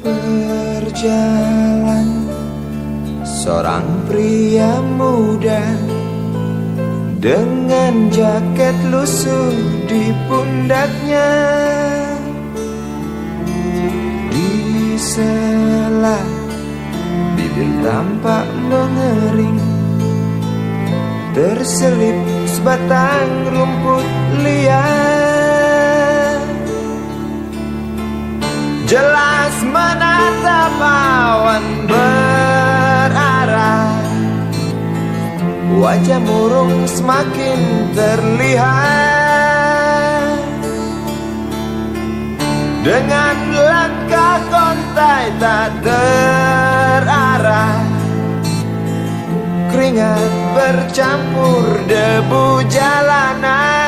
Berjalan seorang pria muda dengan jaket lusuh di pundaknya. Di sela bibir tampak mengering, terselip sebatang rumput liar. Jelas menatap awan berarah, wajah murung semakin terlihat. Dengan langkah kontai tak terarah, keringat bercampur debu jalanan.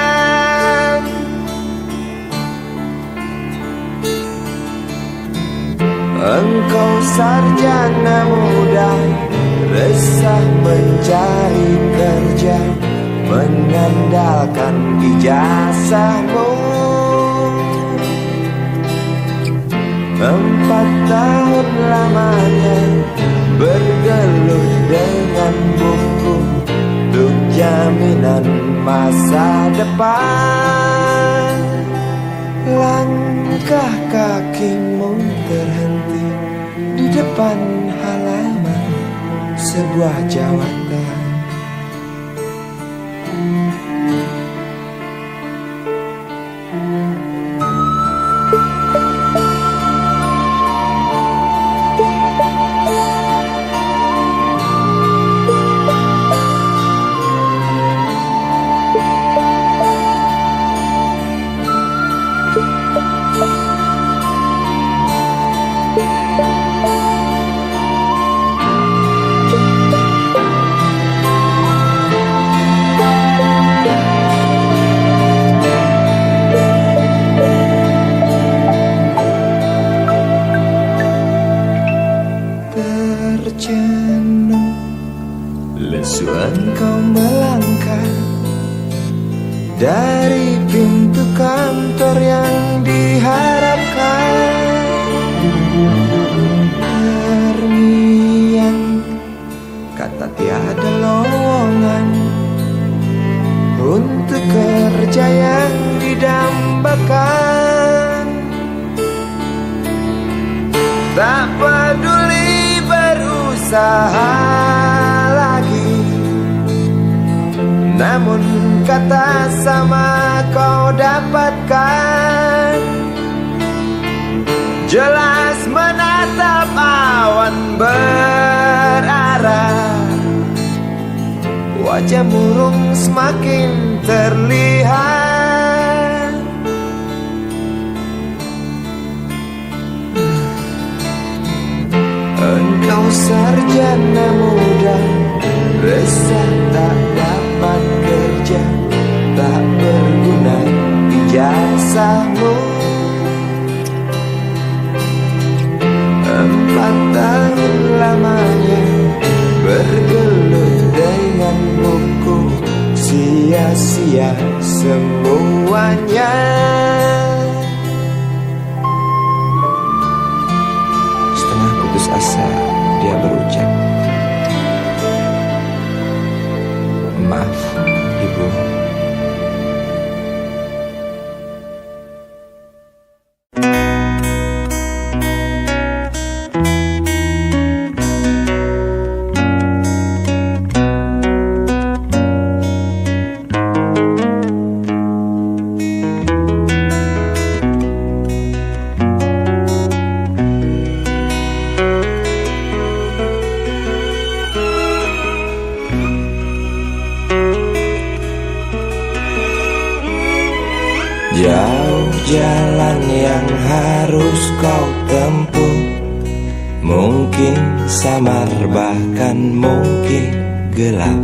Engkau sarjana muda, resah mencari kerja, mengandalkan ijazahmu. 4 tahun lamanya bergelut dengan buku untuk jaminan masa depan. Langkah kakimu terhenti di depan halaman sebuah jawatan. Tercenung lesu engkau melangkah dari pintu kantor yang diharapkan. Terngiang kata tiada lowongan untuk kerja yang didambakan. Tak peduli berusaha lagi, namun kata sama kau dapatkan. Jelas menatap awan berarah, wajah murung semakin terlihat. Engkau sarjana muda, resah tak dapat kerja, tak berguna ijazahmu. 4 tahun lamanya bergelut dengan buku, sia-sia semuanya. Setengah putus asa dia berucap, "Maaf, Ibu." Jauh jalan yang harus kau tempuh, mungkin samar bahkan mungkin gelap,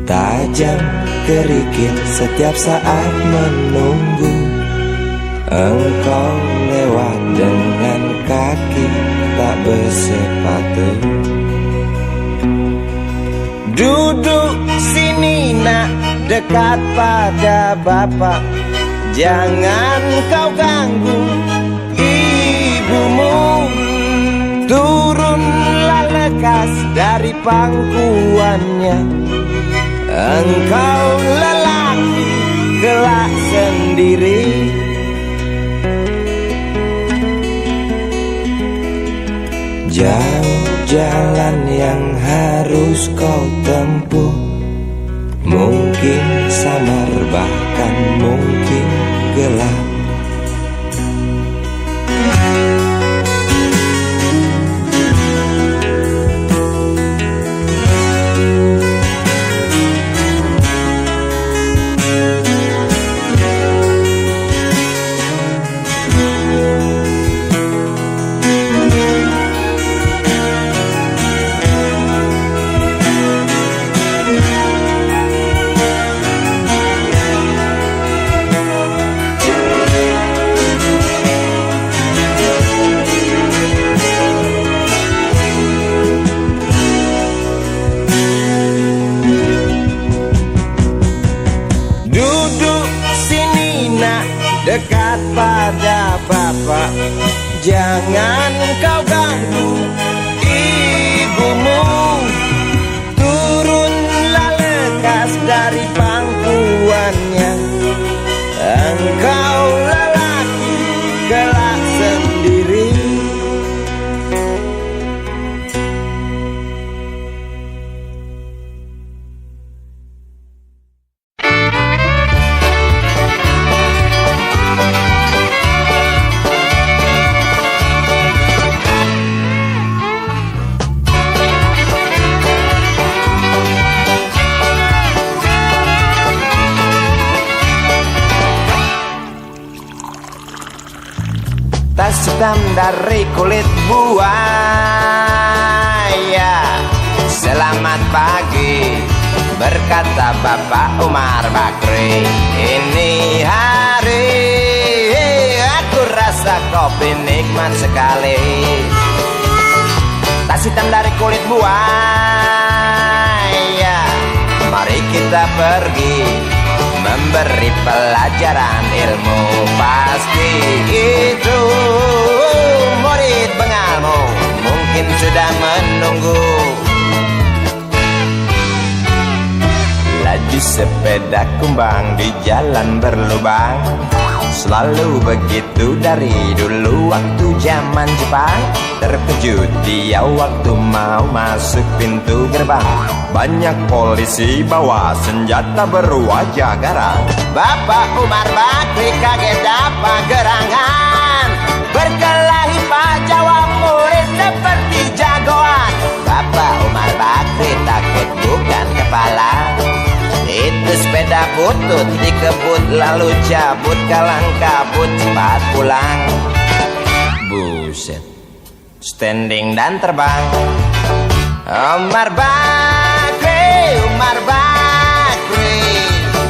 tajam kerikil setiap saat menunggu. Engkau lewat dengan kaki tak bersepatu. Duduk sini nak, dekat pada bapak, jangan kau ganggu ibumu. dari pangkuannya. Engkau lelaki kelak sendiri. Jauh jalan yang harus kau tempuh, mungkin samar bahkan mungkin gelap. Dekat pada bapak, jangan kau ganggu ibumu. Turunlah lekas dari pangkuannya. Engkau lelaki kelak sendiri. Tas hitam dari kulit buaya. Selamat pagi, berkata Bapak Umar Bakri. Ini hari aku rasa kopi nikmat sekali. Tas hitam dari kulit buaya, mari kita pergi memberi pelajaran ilmu. Pasti itu murid bengalmu mungkin sudah menunggu. Laju sepeda kumbang di jalan berlubang, selalu begitu dari dulu waktu zaman Jepang. Terkejut dia waktu mau masuk pintu gerbang. Banyak polisi bawa senjata berwajah garang. Bapak Umar Bakri kaget dapat gerangan. Berkelahi Pak jawab murid seperti jagoan. Bapak Umar Bakri takut bukan kepala. Itu sepeda butut dikebut lalu cabut kalang kabut cepat pulang. Buset, standing dan terbang. Umar Bakri, Umar Bakri,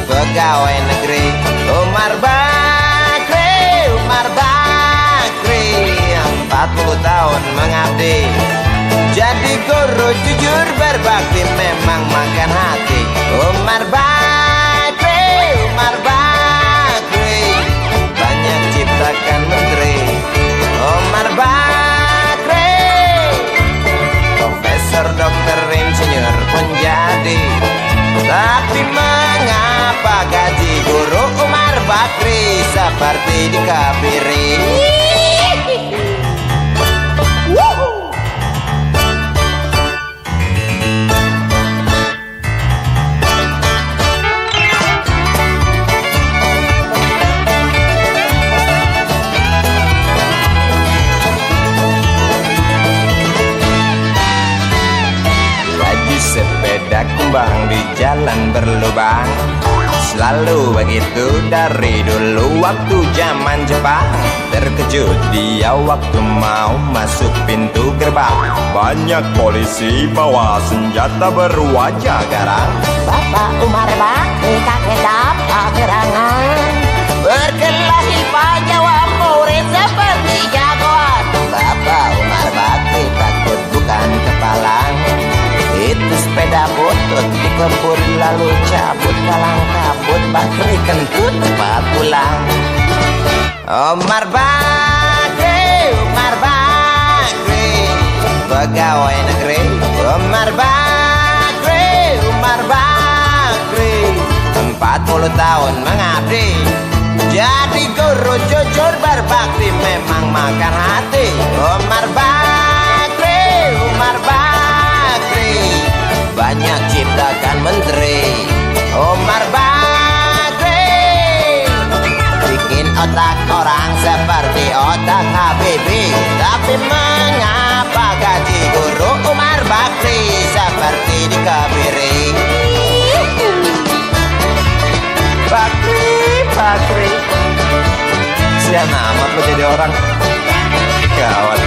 pegawai negeri. Umar Bakri, Umar Bakri, 40 tahun mengabdi. Jadi guru jujur berbakti memang makan hati. Umar Bakri, Umar Bakri, banyak ciptakan menteri. Umar Bakri, profesor, dokter, insinyur pun jadi. Tapi mengapa gaji guru Umar Bakri seperti dikabiri? Sepeda kumbang di jalan berlubang, selalu begitu dari dulu waktu zaman Jepang. Terkejut dia waktu mau masuk pintu gerbang. Banyak polisi bawa senjata berwajah garang. Bapak Umar Bakri kaget dapat gerangan. Berkelahi Pak jawab murid seperti jagoan. Bapak Umar Bakri takut bukan kepala. Itu sepeda butut dikebut lalu cabut kalang kabut. Bakri kentut cepat pulang. Umar Bakri, Umar Bakri, pegawai negeri. Umar 40 tahun mengabdi jadi guru jujur berbakti memang makan hati. Umar Bakri banyak ciptakan menteri. Umar Bakri bikin otak orang seperti otak Habibie. Tapi mengapa gaji guru Umar Bakri seperti dikebiri? Bakri sian amat lo jadi orang gawat.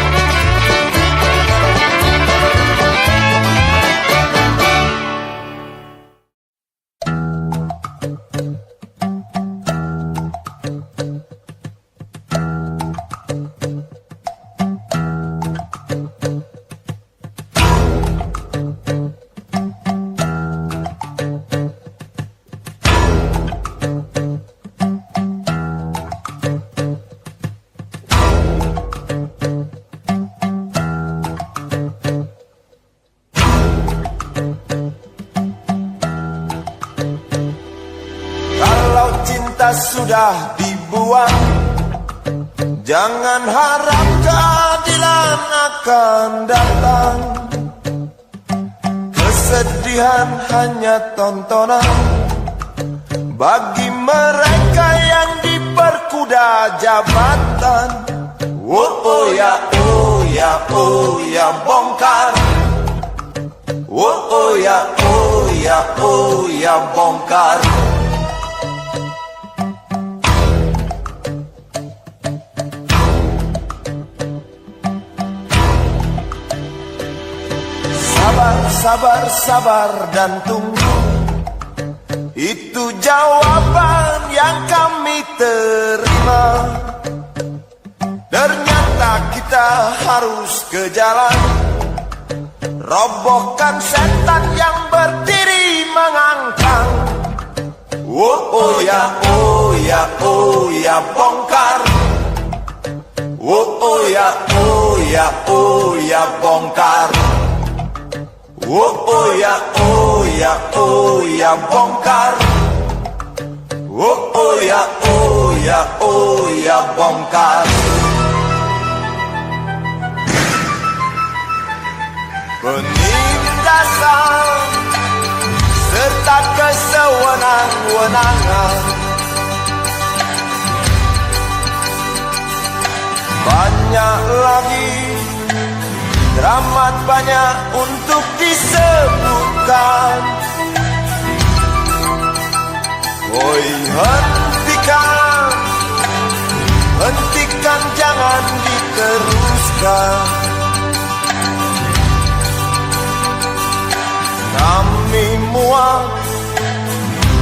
Sudah dibuang, jangan harap keadilan akan datang. Kesedihan hanya tontonan bagi mereka yang diperkuda jabatan. Oh ya bongkar. Oh ya bongkar. Sabar dan tunggu, itu jawaban yang kami terima. Ternyata kita harus ke jalan, robohkan setan yang berdiri mengangkang. Oh ya bongkar. Oh ya bongkar. Oh ya bongkar. Oh ya bongkar. Penindasan serta kesewenang-wenangan, banyak lagi, teramat banyak untuk disebutkan. Woi, hentikan, jangan diteruskan. Kami muak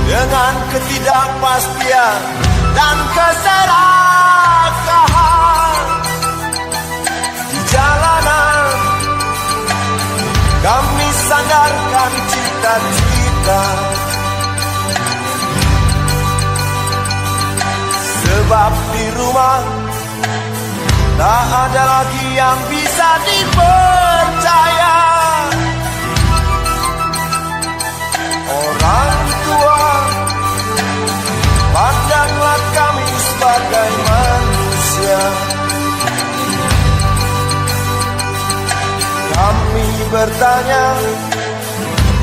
dengan ketidakpastian dan keserakahan di jalanan. Kami sandarkan cita-cita, sebab di rumah tak ada lagi yang bisa dipercaya. Orang tua, pandanglah kami sebagai manusia. Kami bertanya,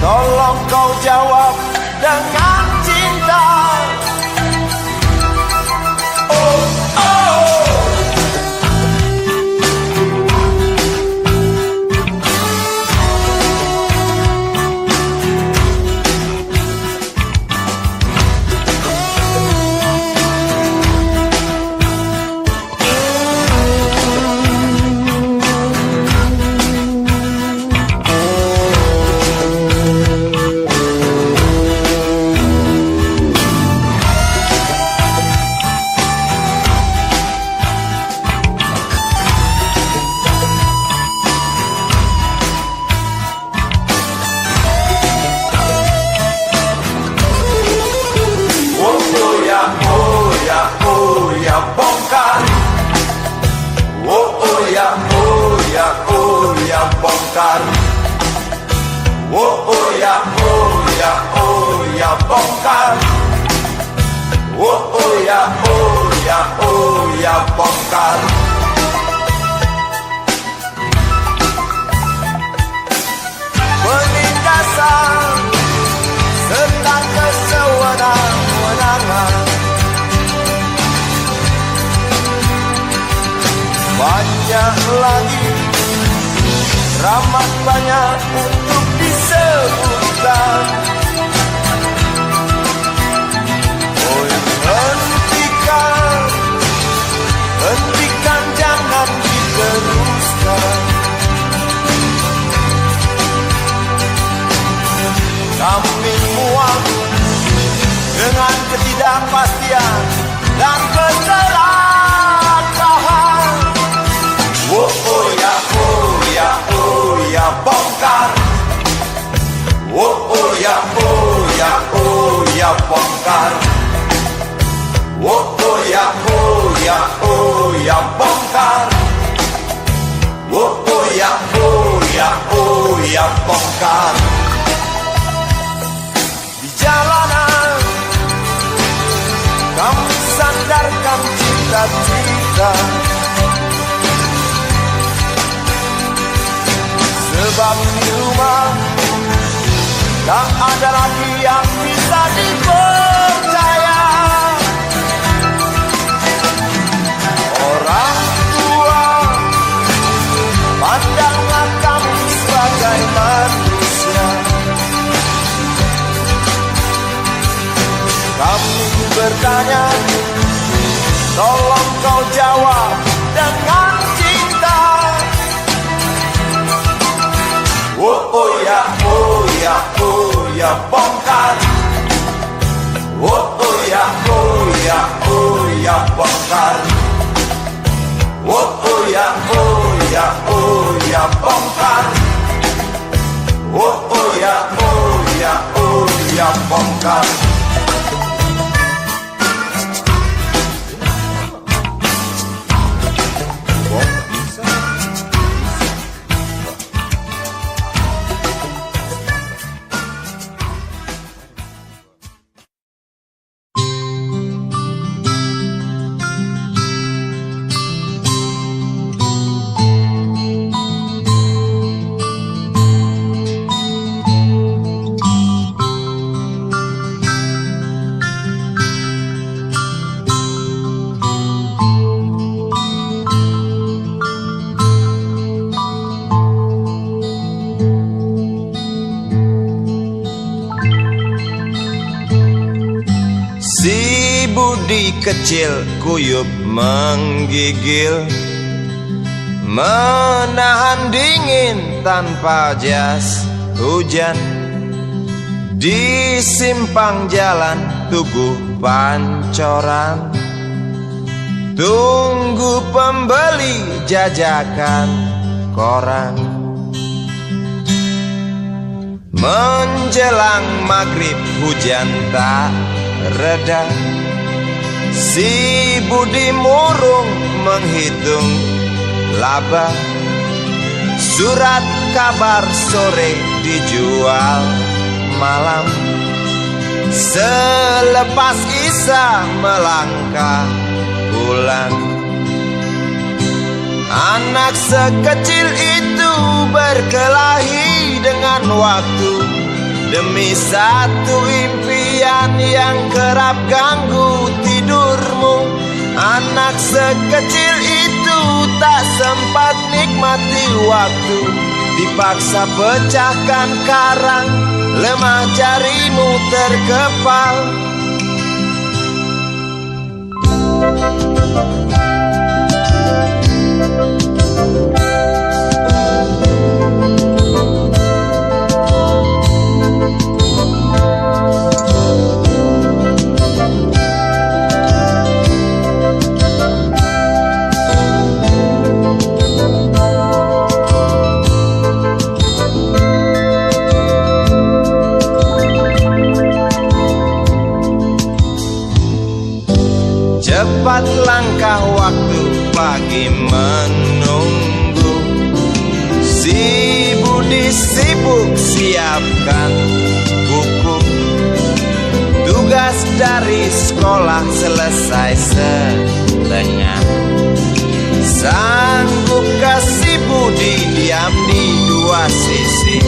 tolong kau jawab dengan cinta. Oh. banyak lagi, teramat banyak untuk disebutkan. Oh, hentikan, jangan diteruskan. Kami muak dengan ketidakpastian dan keserakahan. Oh, oh ya, oh ya, oh ya, bongkar. Oh, oh ya, oh ya, oh ya, bongkar. Oh, oh ya, oh ya, oh ya, bongkar. Oh, oh ya, oh ya, oh ya, bongkar. Di jalanan kami sandarkan cita-cita, sebab di rumah tak ada lagi yang bisa dipercaya. Orang tua, pandanglah kami sebagai manusia. Kami bertanya, tolong kau jawab dengan cinta. Oh, oh ya, oh ya, oh ya, bongkar. Oh, oh ya, oh ya, oh ya, bongkar. Oh, oh ya, oh ya, oh ya, bongkar. Oh, oh ya, oh ya, oh ya, bongkar. Kecil kuyup menggigil, menahan dingin tanpa jas hujan. Di simpang jalan Tugu Pancoran, tunggu pembeli jajakan koran. Menjelang maghrib hujan tak reda, si Budi murung menghitung laba. Surat kabar sore dijual malam. Selepas Isya melangkah pulang. Anak sekecil itu berkelahi dengan waktu, demi satu impian yang kerap ganggu tidurmu. Anak sekecil itu tak sempat nikmati waktu, dipaksa pecahkan karang, lemah jarimu terkepal. Cepat langkah waktu, pagi menunggu. Si Budi sibuk siapkan buku. Tugas dari sekolah selesai setengah. Sanggupkah si Budi diam di dua sisi?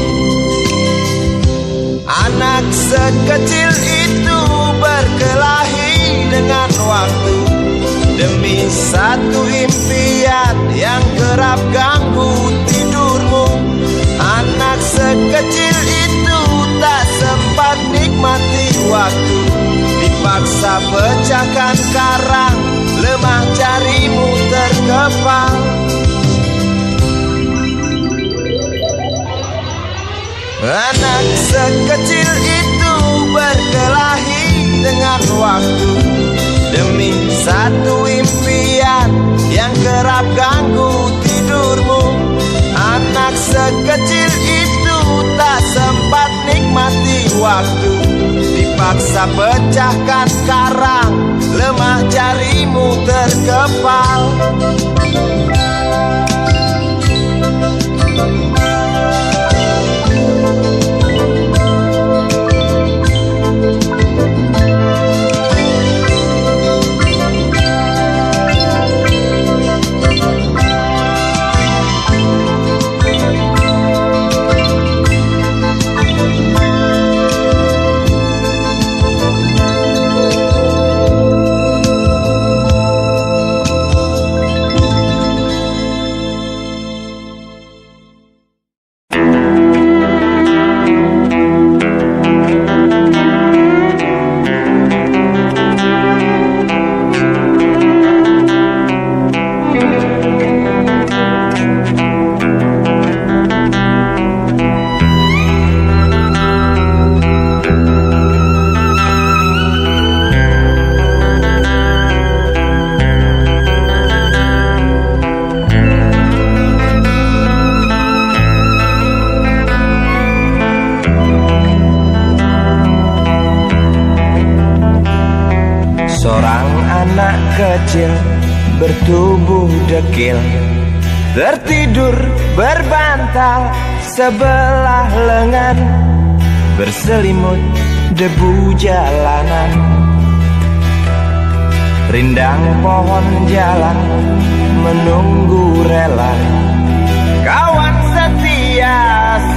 Anak sekecil itu berkelahi dengan waktu, demi satu impian yang kerap ganggu tidurmu. Anak sekecil itu tak sempat nikmati waktu, dipaksa pecahkan karang, lemah jarimu terkepal. Anak sekecil itu berkelahi dengan waktu, demi satu impian yang kerap ganggu tidurmu. Anak sekecil itu tak sempat nikmati waktu, dipaksa pecahkan karang, lemah jarimu terkepal. Kecil bertubuh dekil, tertidur berbantal sebelah lengan, berselimut debu jalanan. Rindang pohon jalan menunggu rela, kawan setia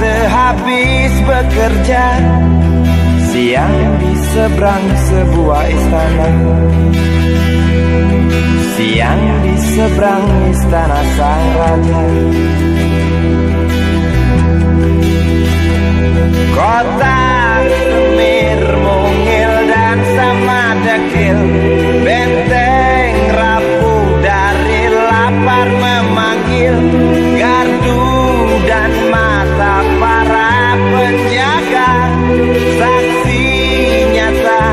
sehabis bekerja. Siang di seberang sebuah istana, siang di seberang istana sang raja. Kota Semir mungil dan sama dekil, benteng rapuh dari lapar memanggil, gardu dan mata para penjaga, saksi nyata.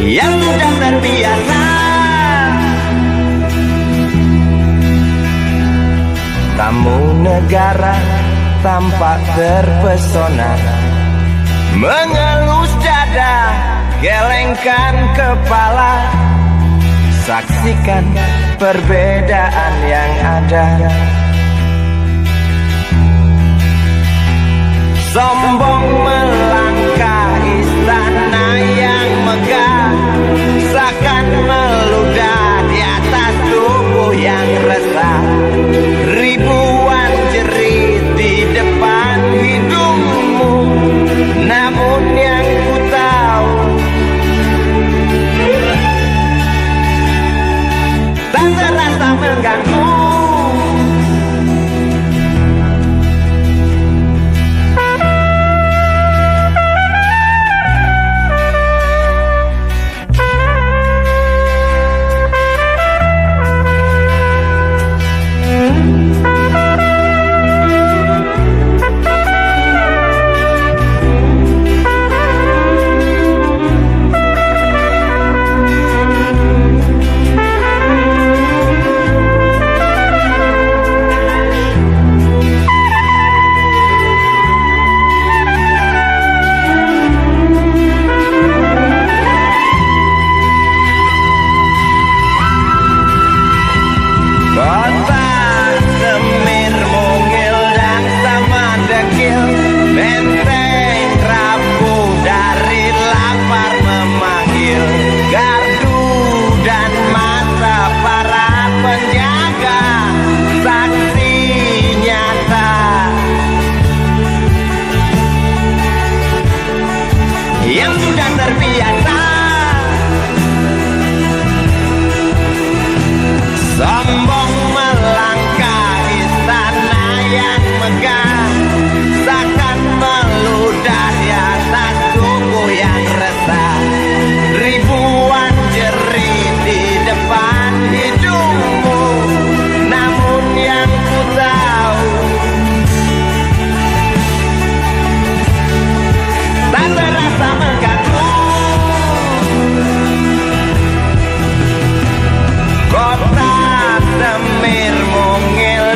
Yang sudah terbiasa, tamu negara tampak terpesona, mengelus dada, gelengkan kepala, saksikan perbedaan yang ada. Sombong melangkah istana yang megah, seakan meludah di atas tubuh yang resah. Ribuan jerit di depan hidungmu, namun yang ku tahu tak terasa mengganggu.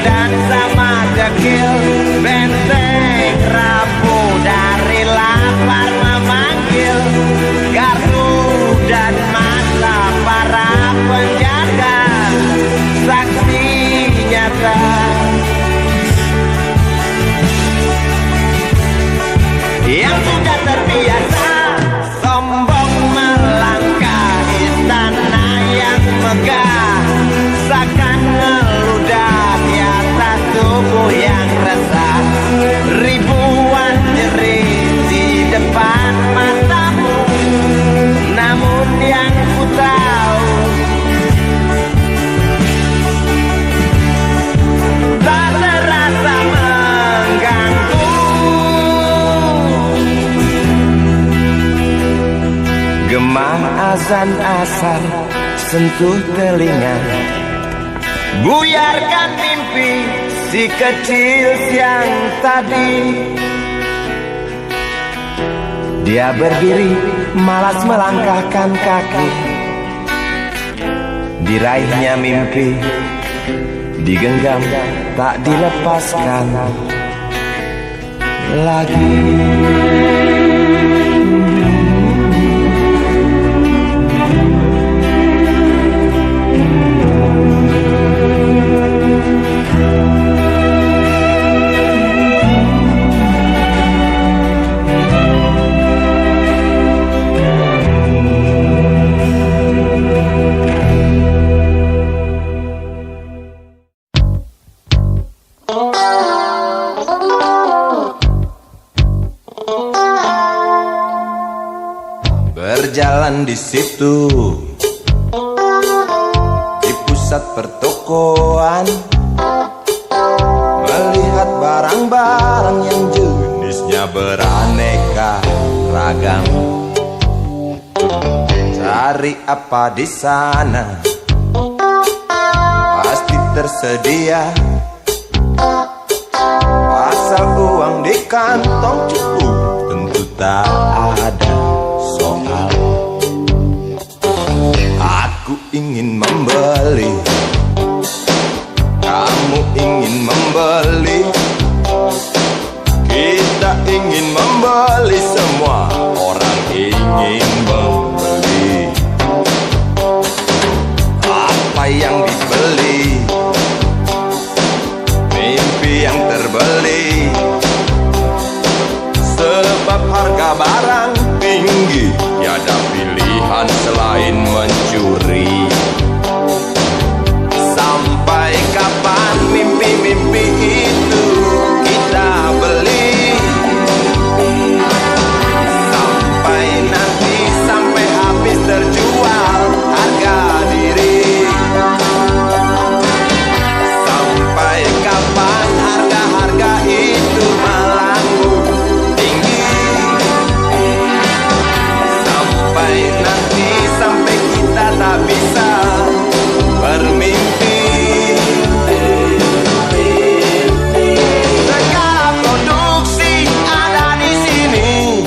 dan sama dekil, benteng rapuh dari lapar memanggil, gardu dan mata para penjaga, saksi nyata. Yang sudah terbiasa sombong melangkah istana yang megah, seakan ngeludah di atas tubuh yang resah. Ribuan jerit di depan matamu, namun yang ku tahu tak terasa mengganggu. Gemah azan asar sentuh telinga, buyarkan mimpi si kecil siang tadi. Dia berdiri malas melangkahkan kaki, diraihnya mimpi digenggam tak dilepaskan lagi. Berjalan di situ, di pusat pertokoan, melihat barang-barang yang jenisnya beraneka ragam. Cari apa di sana, pasti tersedia, asal uang di kantong cukup, tentu tak ada soal. Aku ingin membeli, kamu ingin membeli, kita ingin membeli, semua orang ingin membeli. Apa yang dibeli? Mimpi yang terbeli, sebab harga barang tinggi, tiada pilihan selain mencuri. Sampai kapan mimpi-mimpi itu kita beli? Sampai nanti, sampai habis terjual harga diri. Sampai kapan harga-harga itu melambung tinggi? Sampai nanti, sampai kita tak bisa bermimpi. Segala produksi ada di sini,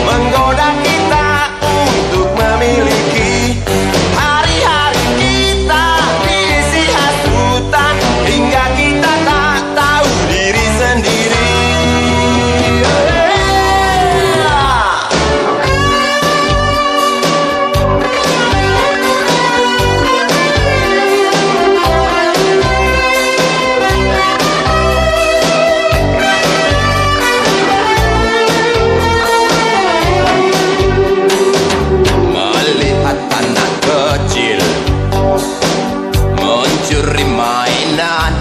menggoda kita untuk memiliki. Hari-hari kita diisi hasutan, hingga kita tak tahu diri sendiri. Melihat anak kecil mencuri mainan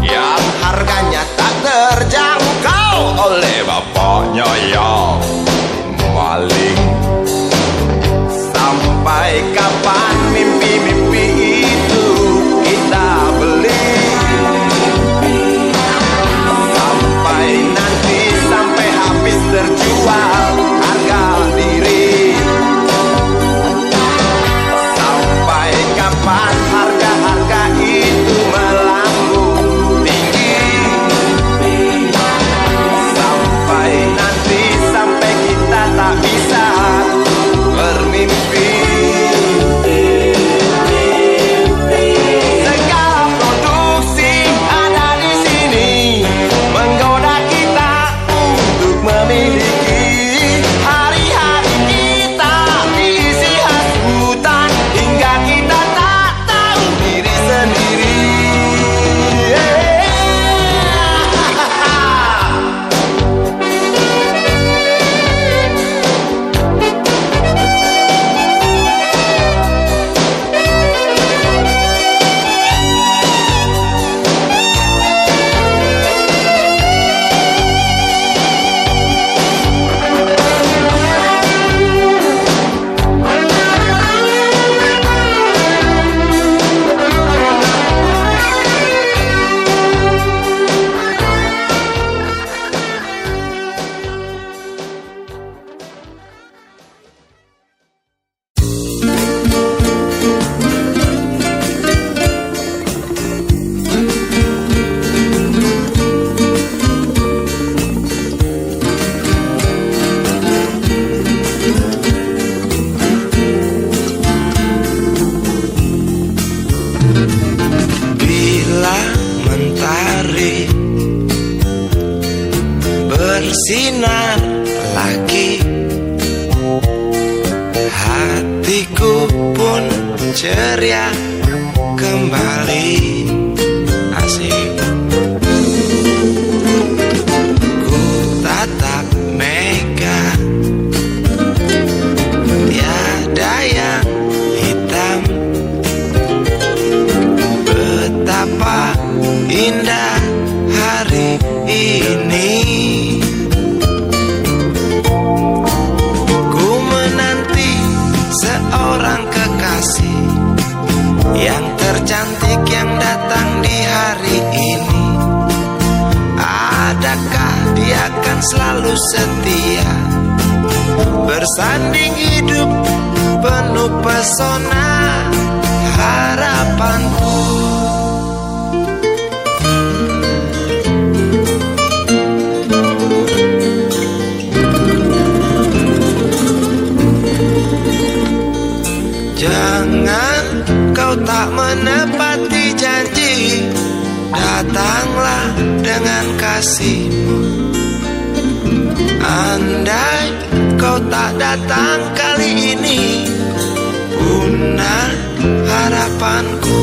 yang harganya tak terjangkau oleh bapaknya yang maling. Sampai kapan mimpi-mimpi itu kita beli? Sampai nanti, sampai habis terjual harga diri. Sampai kapan harga-harga itu melambung tinggi? Sampai nanti, ceria kembali. Asik. Ku tatap mega, tiada yang hitam. Betapa indah hari ini. Ku menanti seorang kekasih yang tercantik yang datang di hari ini. Adakah dia akan selalu setia, bersanding hidup penuh pesona harapanku. Jangan kau tak menepati janji, datanglah dengan kasihmu. Andai kau tak datang kali ini, punah harapanku.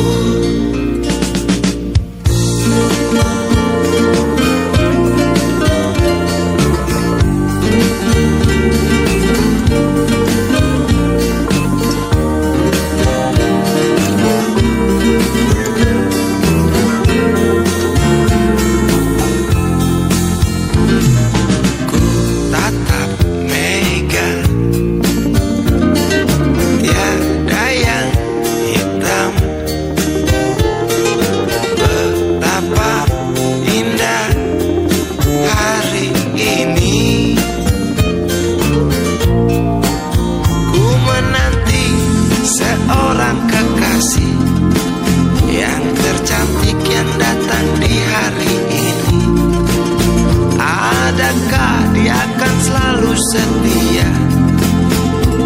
Setia,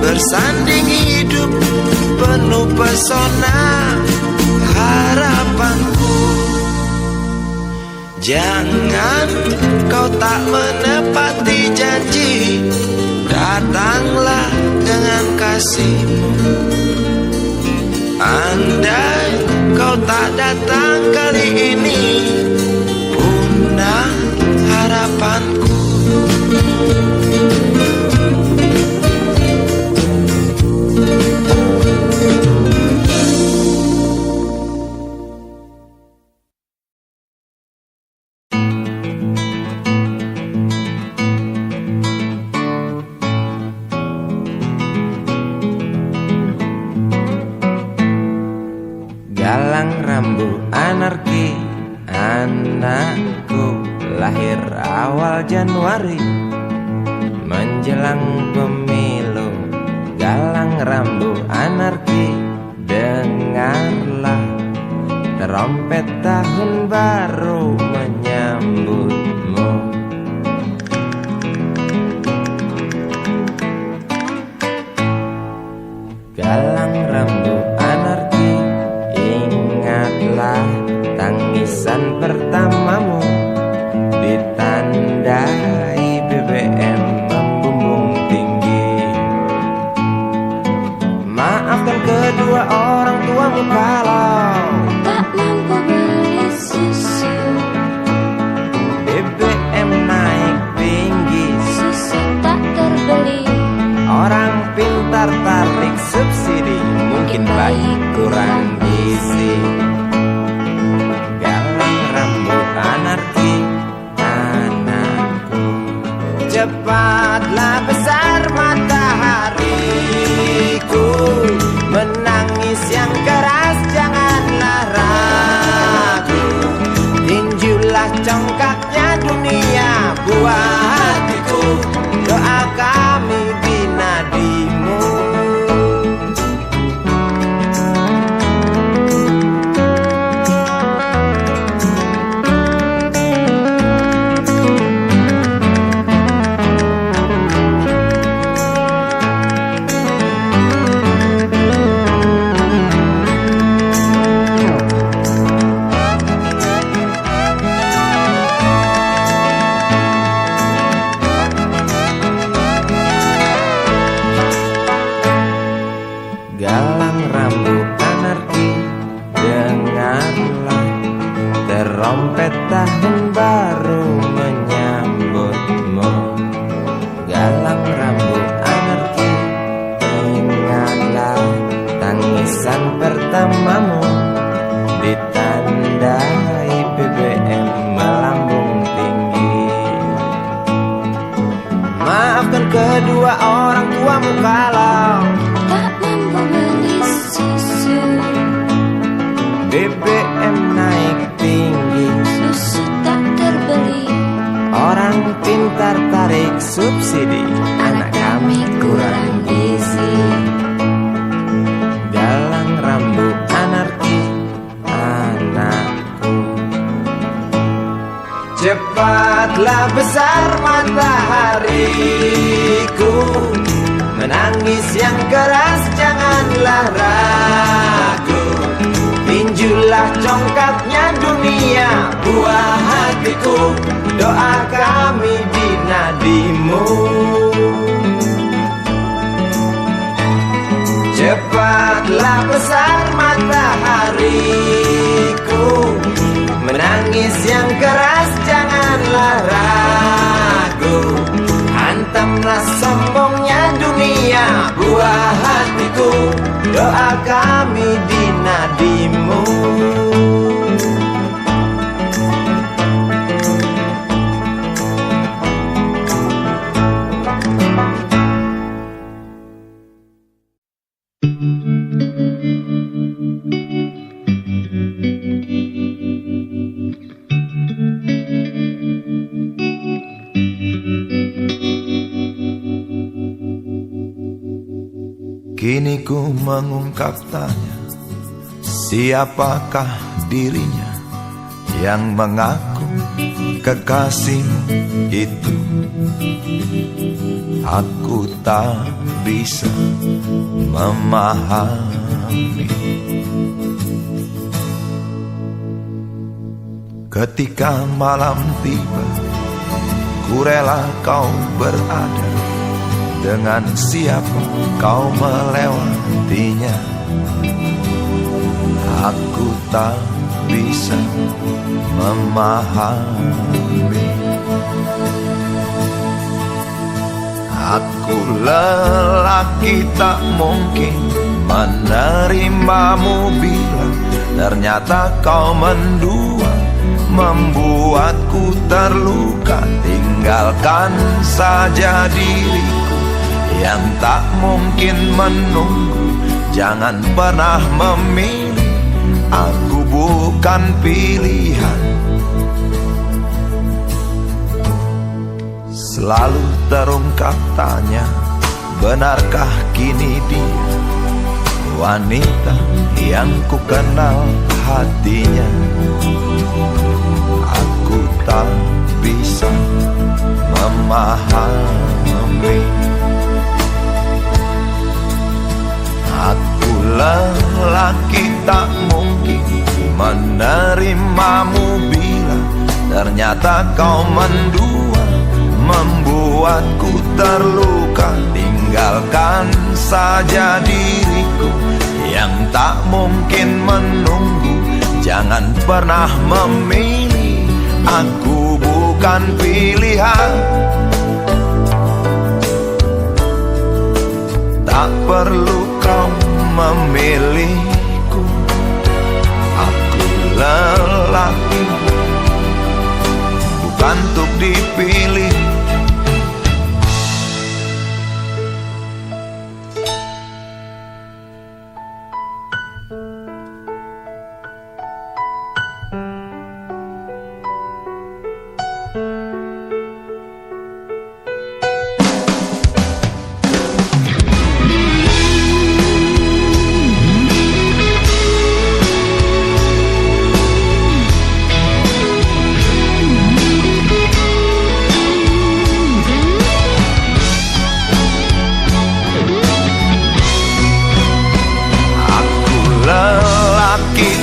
bersanding hidup penuh pesona harapanku. Jangan kau tak menepati janji, datanglah dengan kasihmu. Andai kau tak datang kali ini, punah harapanku. Galang rambu anarki, anakku lahir awal Januari menjelang pemilu. Galang rambu anarki, dengarlah trompet tahun baru menyambutmu. Galang rambu anarki, ingatlah tangisan pertamamu, ditandai BBM membumbung tinggi. Maafkan kedua orang tuamu kalau tak mampu beli susu, BBM naik tinggi, susu tak terbeli. orang pintar tarik subsidi, mungkin baik kurang gizi. Galang rambut anarki, anakku, cepatlah besar matahariku, menangis yang keras janganlah ragu, tinjulah congkaknya dunia buat hatiku, doa kami binadimu. bersamamu, ditandai BBM melambung tinggi. Maafkan kedua orang tuamu kalau tak mampu beli susu. BBM naik tinggi, Susu tak terbeli. orang pintar tarik subsidi, anak kami kurang gizi. Galang rambut anarki anakku. Cepatlah besar matahariku, menangis yang keras janganlah ragu. Tinjulah congkaknya dunia, buah hatiku, doa kami di nadimu. Cepatlah besar matahariku, menangis yang keras janganlah ragu. Hantamlah sombongnya dunia, buah hatiku, doa kami di nadimu. Kini ku mengungkap tanya, siapakah dirinya yang mengaku kekasihmu itu? Aku tak bisa memahami. Ketika malam tiba, ku rela kau berada. Dengan siapa kau melewatinya? Aku tak bisa memahami. Aku lelaki tak mungkin menerimamu bila ternyata kau mendua, membuatku terluka. Tinggalkan saja diriku yang tak mungkin menunggu. Jangan pernah memilih, aku bukan pilihan. Selalu terungkap tanya, benarkah kini dia wanita yang ku kenal hatinya? Aku tak bisa memahami. Aku lelaki tak mungkin menerimamu bila ternyata kau mendua, membuatku terluka. Tinggalkan saja diriku yang tak mungkin menunggu. Jangan pernah memilih, aku bukan pilihan. Tak perlu kau memilihku, aku lelaki bukan untuk dipilih.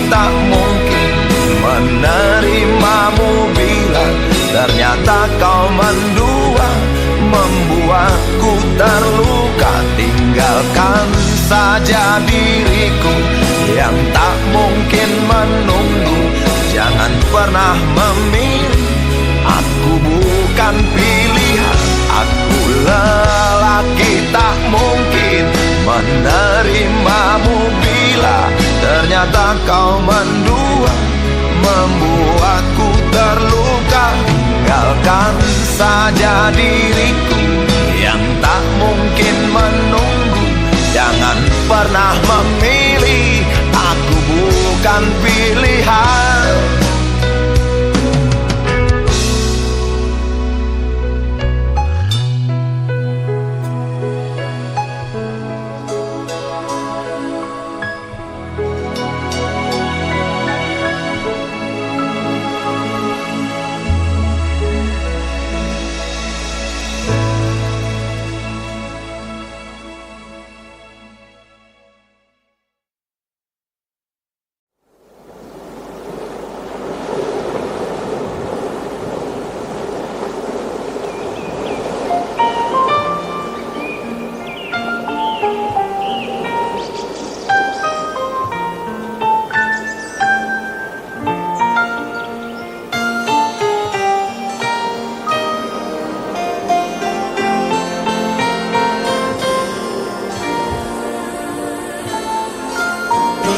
Tak mungkin menerimamu bila ternyata kau mendua, membuatku terluka. Tinggalkan saja diriku yang tak mungkin menunggu. Jangan pernah memilih, aku bukan pilihan. Aku lelaki tak mungkin menerimamu bila ternyata ternyata kau mendua, membuatku terluka. Tinggalkan saja diriku yang tak mungkin menunggu. Jangan pernah memilih, aku bukan pilihan.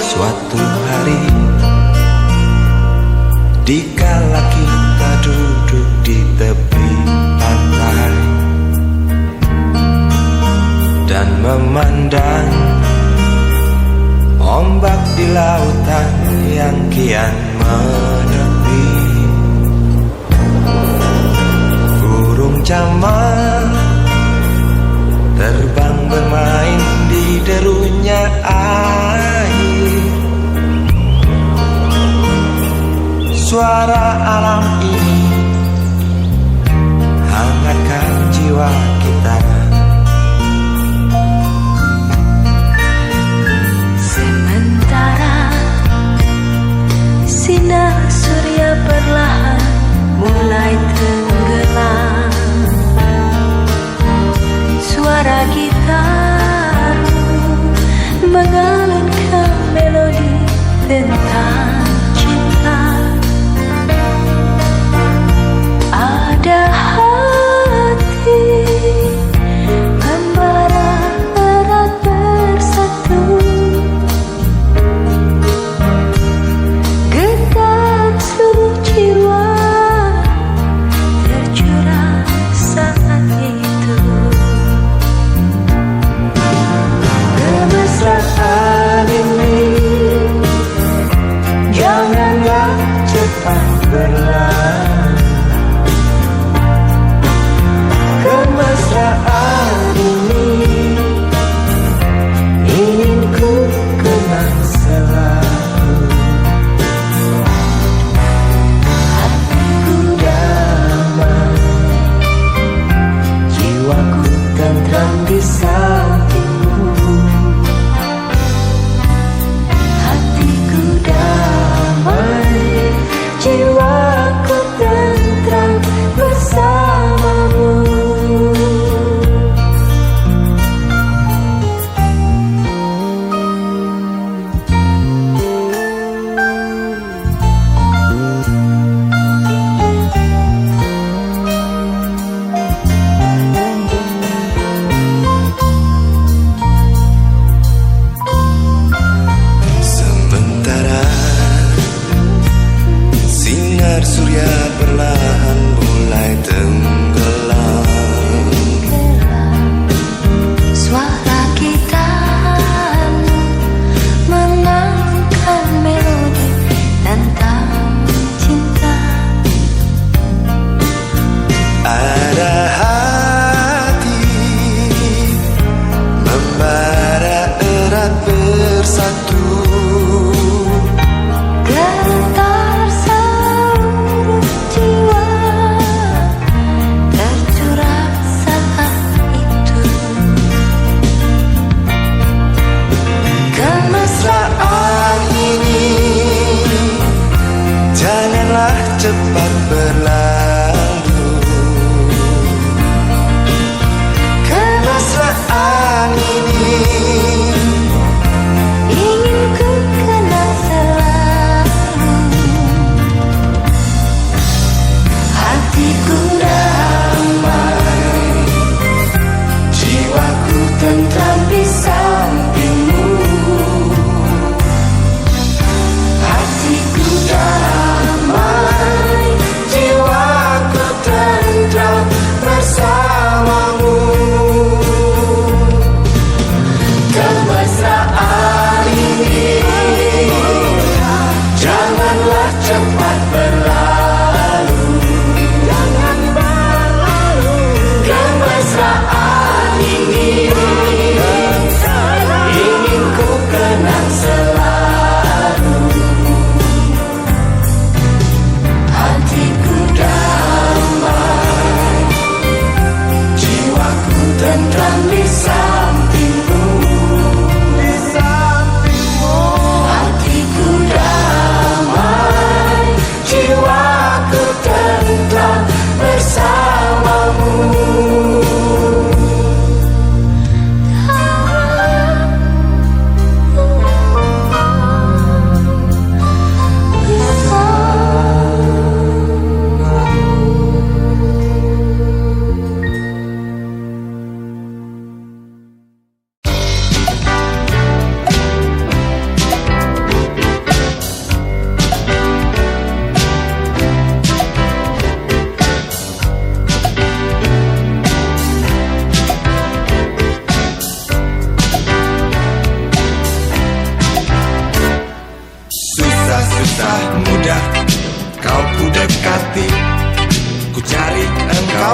Suatu hari, dikala kita duduk di tepi pantai dan memandang ombak di lautan yang kian menepi, burung camar terbang bermain di derunya air. Suara alam ini hangatkan jiwa kita. Sementara sinar surya perlahan mulai tenggelam, suara gitar mengalunkan melodi tentang cinta. Ada hati membara erat bersatu, getar seluruh jiwa tercurah saat itu. Kemesraan ini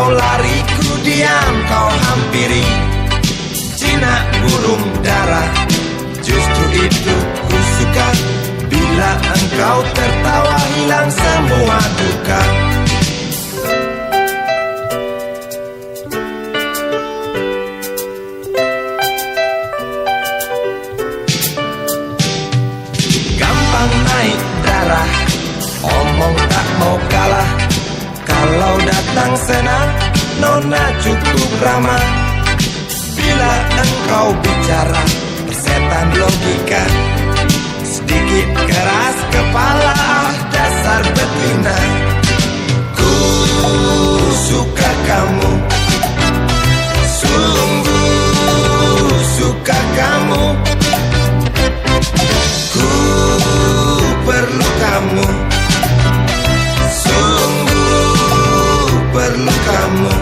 kau lari, ku diam, kau hampiri. Jinak burung dara, justru itu ku suka. Bila engkau tertawa, hilang semua duka. Gampang naik darah, omong tak mau kalah. Kalau datang senang, nona cukup ramah. Bila engkau bicara, persetan logika. Sedikit keras kepala, dasar betina. Ku suka kamu, sungguh suka kamu. Ku perlu kamu, sungguh perlu kamu.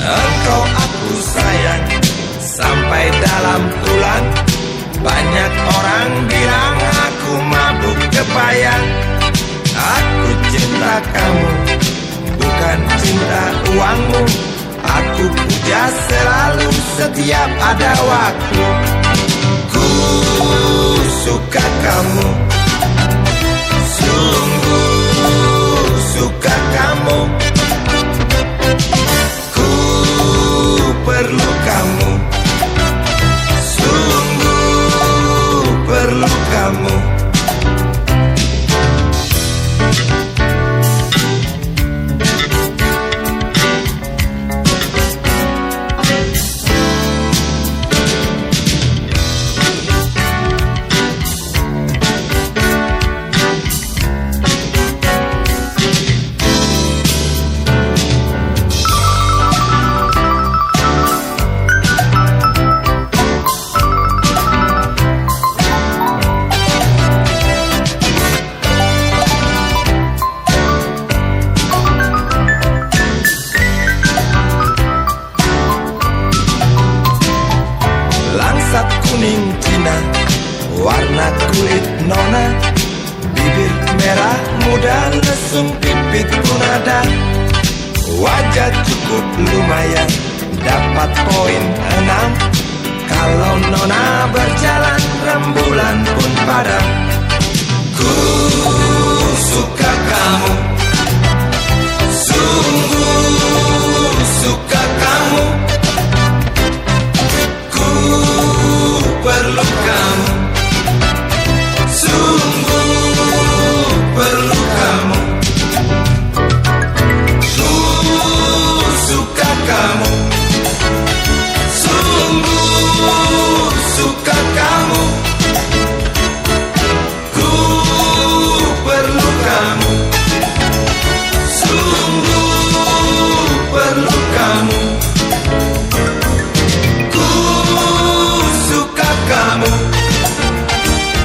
Engkau aku sayang, sampai dalam tulang. Banyak orang bilang aku mabuk kepayang. Aku cinta kamu, bukan cinta uangmu. Aku puja selalu setiap ada waktu. Ku suka kamu, sungguh suka kamu. Ku perlu kamu, sungguh perlu kamu. Kuning Cina, warna kulit nona. Bibir merah muda, lesung pipit pun ada. Wajah cukup lumayan, dapat poin 6. Kalau nona berjalan, rembulan pun padam. Ku suka kamu, sungguh suka kamu. Perlu kamu, sungguh perlu kamu. Ku suka kamu, sungguh suka kamu. Ku perlu kamu, sungguh perlu kamu. Kamu,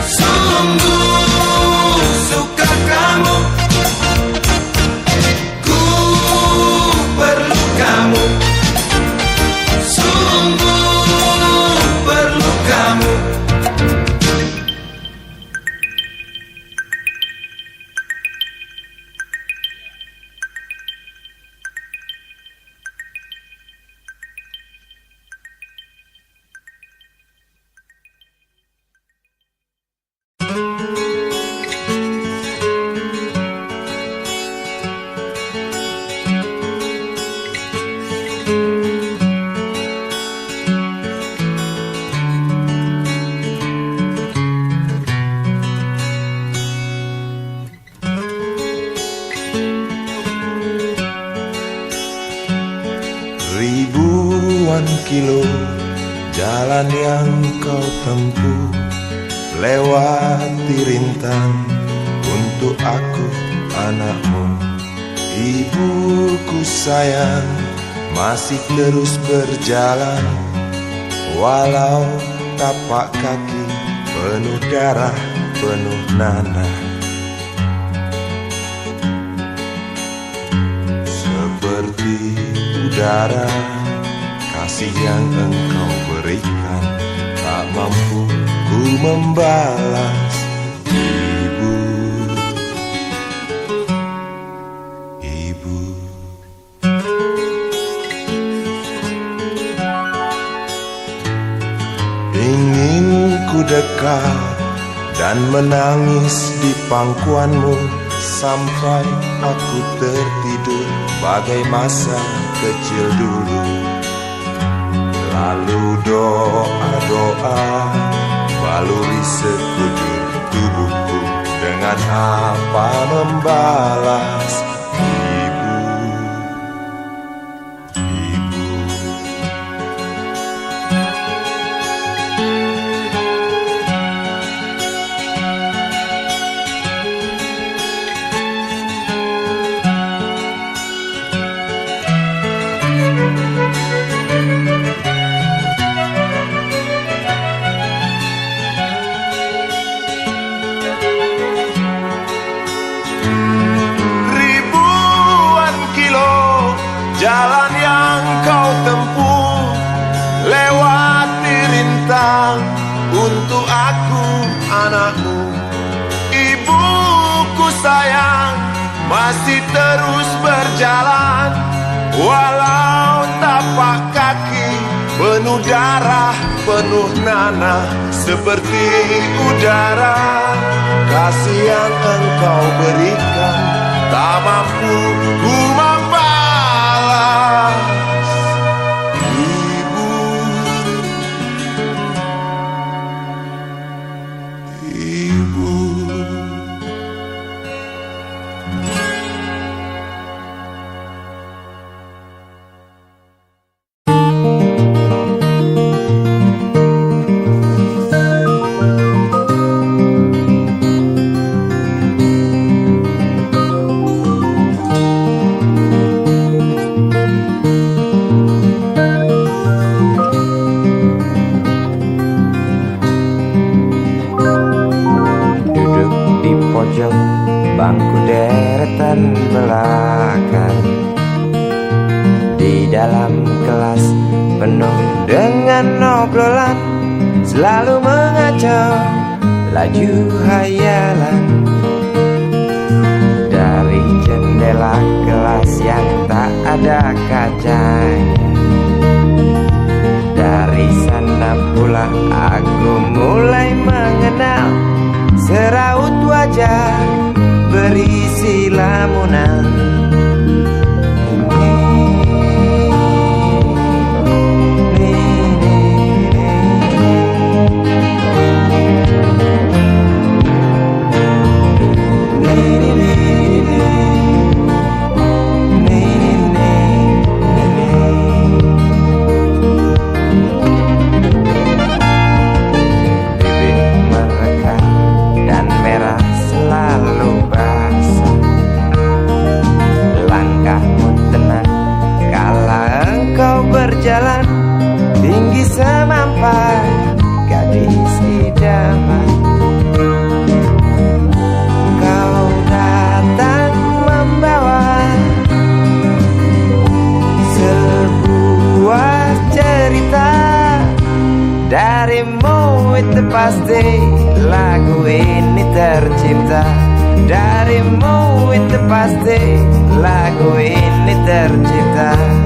sungguh suka kamu. Ku perlu kamu, sungguh perlu kamu. Ribuan kilo jalan yang kau tempuh, lewati rintang untuk aku anakmu. Ibuku sayang, masih terus berjalan, walau tapak kaki penuh darah, penuh nanah. Seperti udara, kasih yang engkau berikan, tak mampu ku membalas. Ibu, ibu. luka dan menangis di pangkuanmu sampai aku tertidur bagai masa kecil dulu. Lalu doa-doa baluri sekujur tubuhku, dengan apa membalas ibu. Jalan yang kau tempuh, lewati rintang untuk aku anakmu. Ibuku sayang, masih terus berjalan, walau tapak kaki penuh darah, penuh nanah seperti udara. Kasih yang engkau berikan tak mampu ku membalas. Bangku deretan belakang, di dalam kelas penuh dengan obrolan, selalu mengacau laju hayalan. Dari jendela kelas yang tak ada kacanya, dari sana pula aku mulai mengenal seraut wajah berisi lamunan. Berjalan tinggi semampai gadis idaman, kau datang membawa sebuah cerita. Darimu itu pasti lagu ini tercipta. Darimu itu pasti lagu ini tercipta.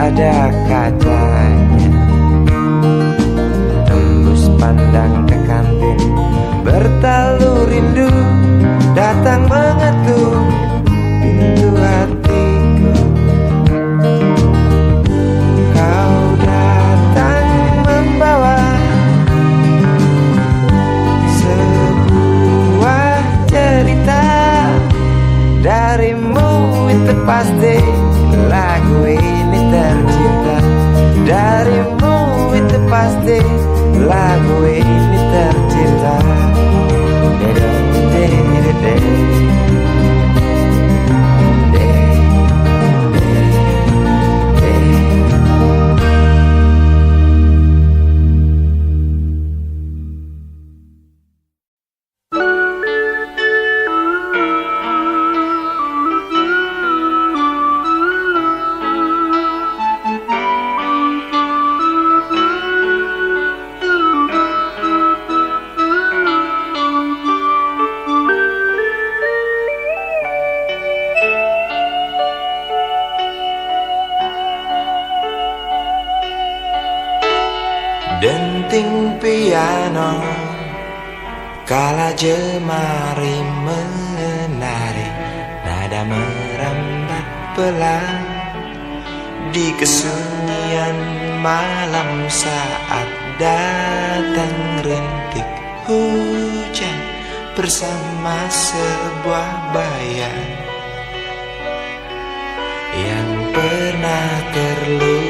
Ada kacanya, tembus pandang ke kantin, bertalu rindu datang mengetuk pintu hatiku. Kau datang membawa sebuah cerita. Darimu itu pasti lagu ini tercipta. Darimu itu pasti lagu ini tercipta. piano, kala jemari menari, nada merambat pelan di kesunyian malam saat datang rintik hujan bersama sebuah bayang yang pernah terlupakan.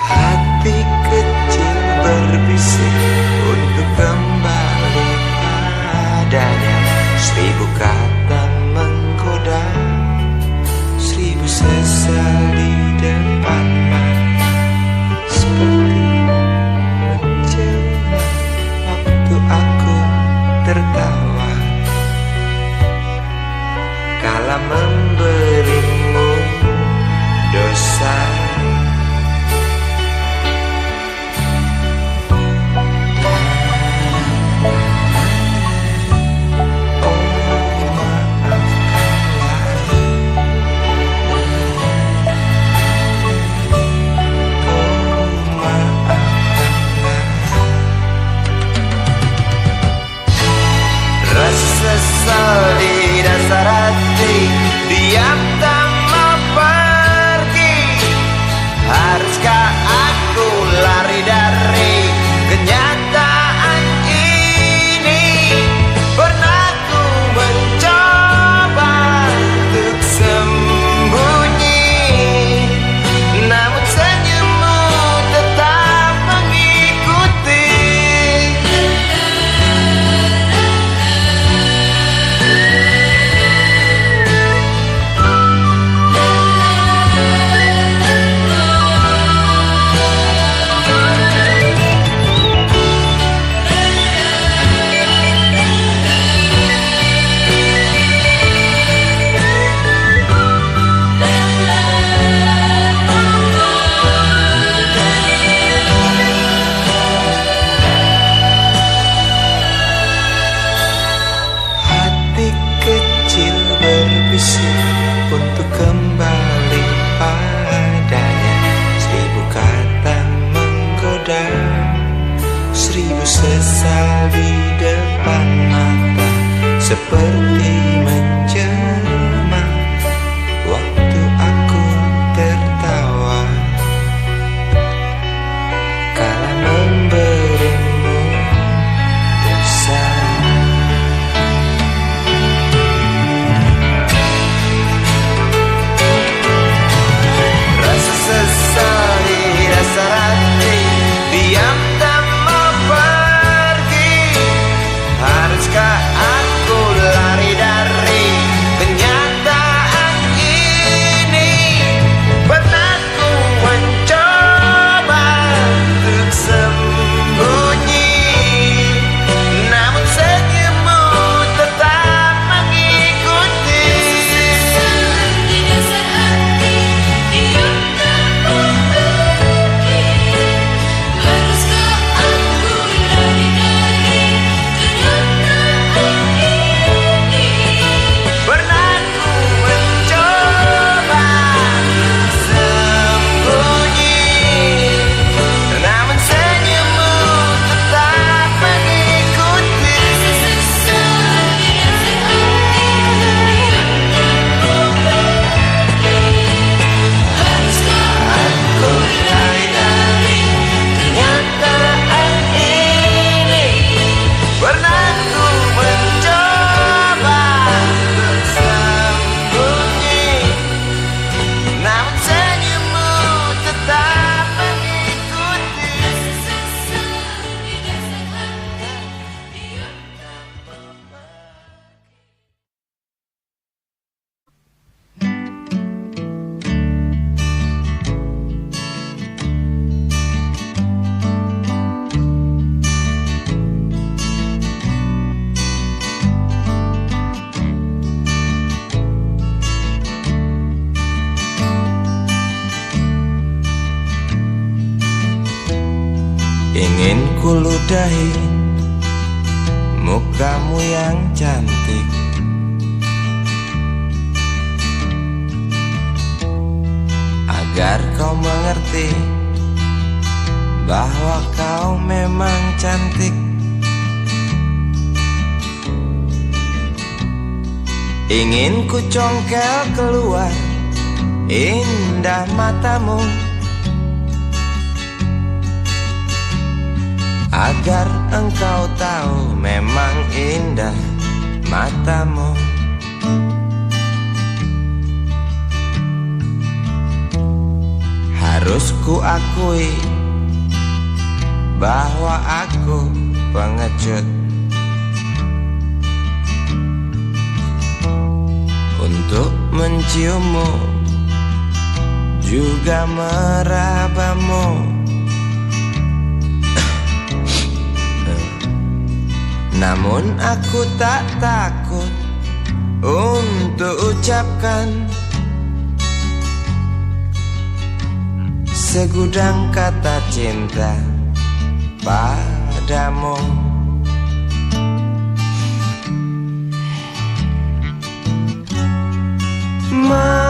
Hati kecil berbisik untuk kembali padanya. 1000 kata menggoda, 1000 sesal di depan mata, seperti menjelma waktu aku tertawa kala memberimu dosa. Sesal di dasar hati, diam tak mau pergi. Haruskah aku lari dari kenyataan ini? Pernah ku mencoba untuk sembunyi, namun senyummu tetap mengikuti. Untuk kembali padanya, 1000 kata menggoda, 1000 sesal di depan mata, seperti menjelma waktu aku tertawa kala memberimu dosa. Sesal di dasar hati, diam tak mau pergi. Haruskah aku lari dari kenyataan ini? Pernah ku mencoba untuk sembunyi, namun senyummu tetap mengikuti. Di dasar hati, diam tak mau pergi. Haruskah aku lari dari kenyataan ini? Pernah ku mencoba untuk sembunyi, namun senyummu tetap mengikuti. Sesal di dasar hati, diam tak mau pergi. Haruskah aku lari dari Kenyataan ini, pernah ku mencoba untuk sembunyi, namun senyummu tetap mengikuti. sesal di dasar hati, diam tak mau Ingin ku ludahi mukamu yang cantik, agar kau mengerti bahwa kau memang cantik. Ingin ku congkel keluar indah matamu, agar engkau tahu memang indah matamu. Harus ku akui bahwa aku pengecut untuk menciummu, juga merabamu. Namun aku tak takut untuk ucapkan segudang kata cinta padamu. Mengertilah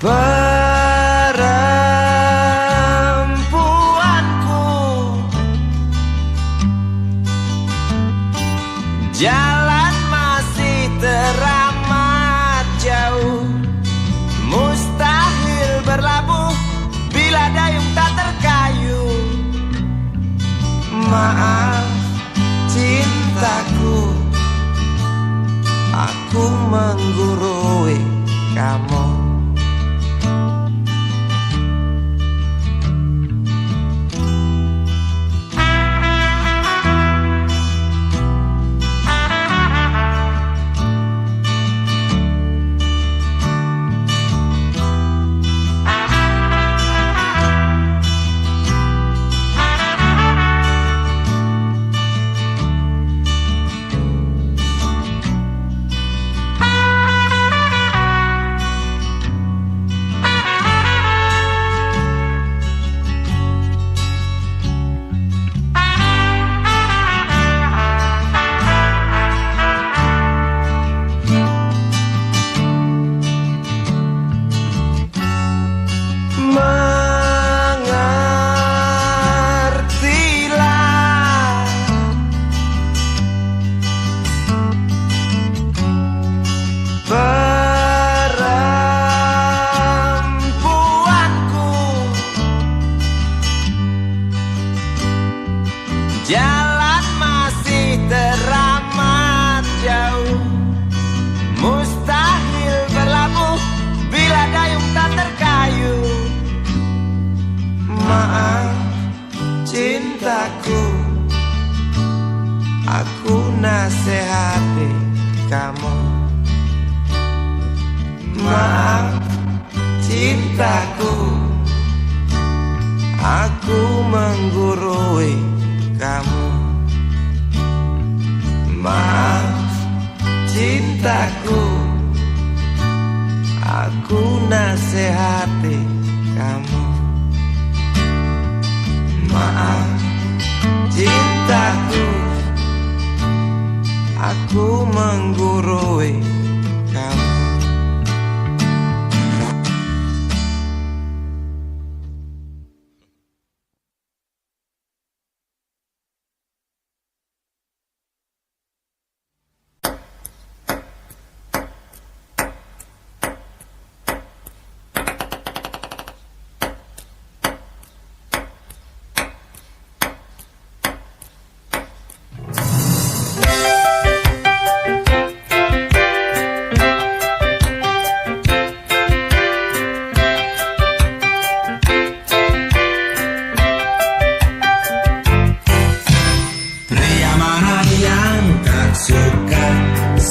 perempuanku, jalan masih teramat jauh, mustahil berlabuh bila dayung tak terkayu. Maaf cintaku, aku menggurui kamu. Jalan masih teramat jauh, mustahil berlabuh bila dayung tak terkayu. Maaf cintaku, aku nasihati kamu. Maaf cintaku, aku menggurui kamu. Maaf cintaku, aku nasihati kamu. Maaf cintaku, aku menggurui kamu.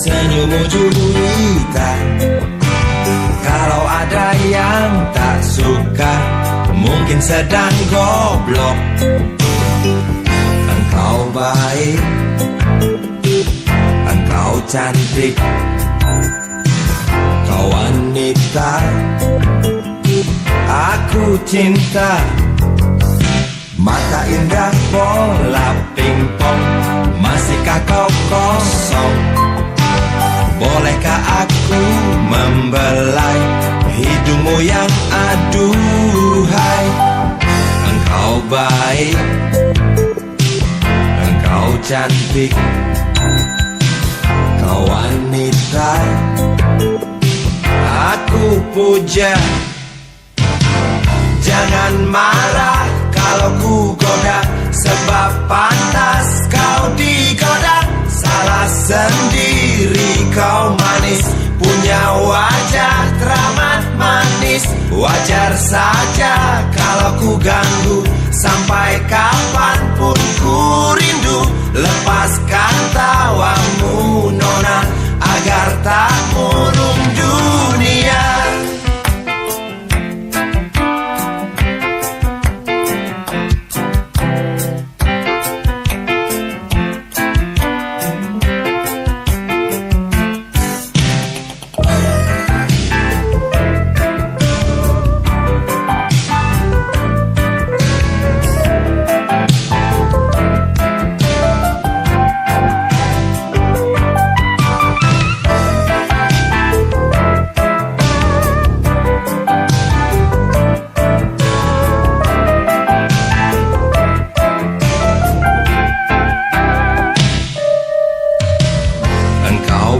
Senyummu juwita, kalau ada yang tak suka, mungkin sedang goblok. Engkau baik, engkau cantik, kau wanita, aku cinta. Mata indah, bola pink pingpong, masihkah kau kosong? Bolehkah aku membelai hidungmu yang aduhai? Engkau baik, engkau cantik, kau wanita aku puja. Jangan marah kalau ku goda, sebab pantas kau digoda. Salah sendiri kau manis, punya wajah teramat manis. Wajar saja kalau ku ganggu, sampai kapanpun ku rindu. Lepaskan tawamu nona, agar tak murung dunia.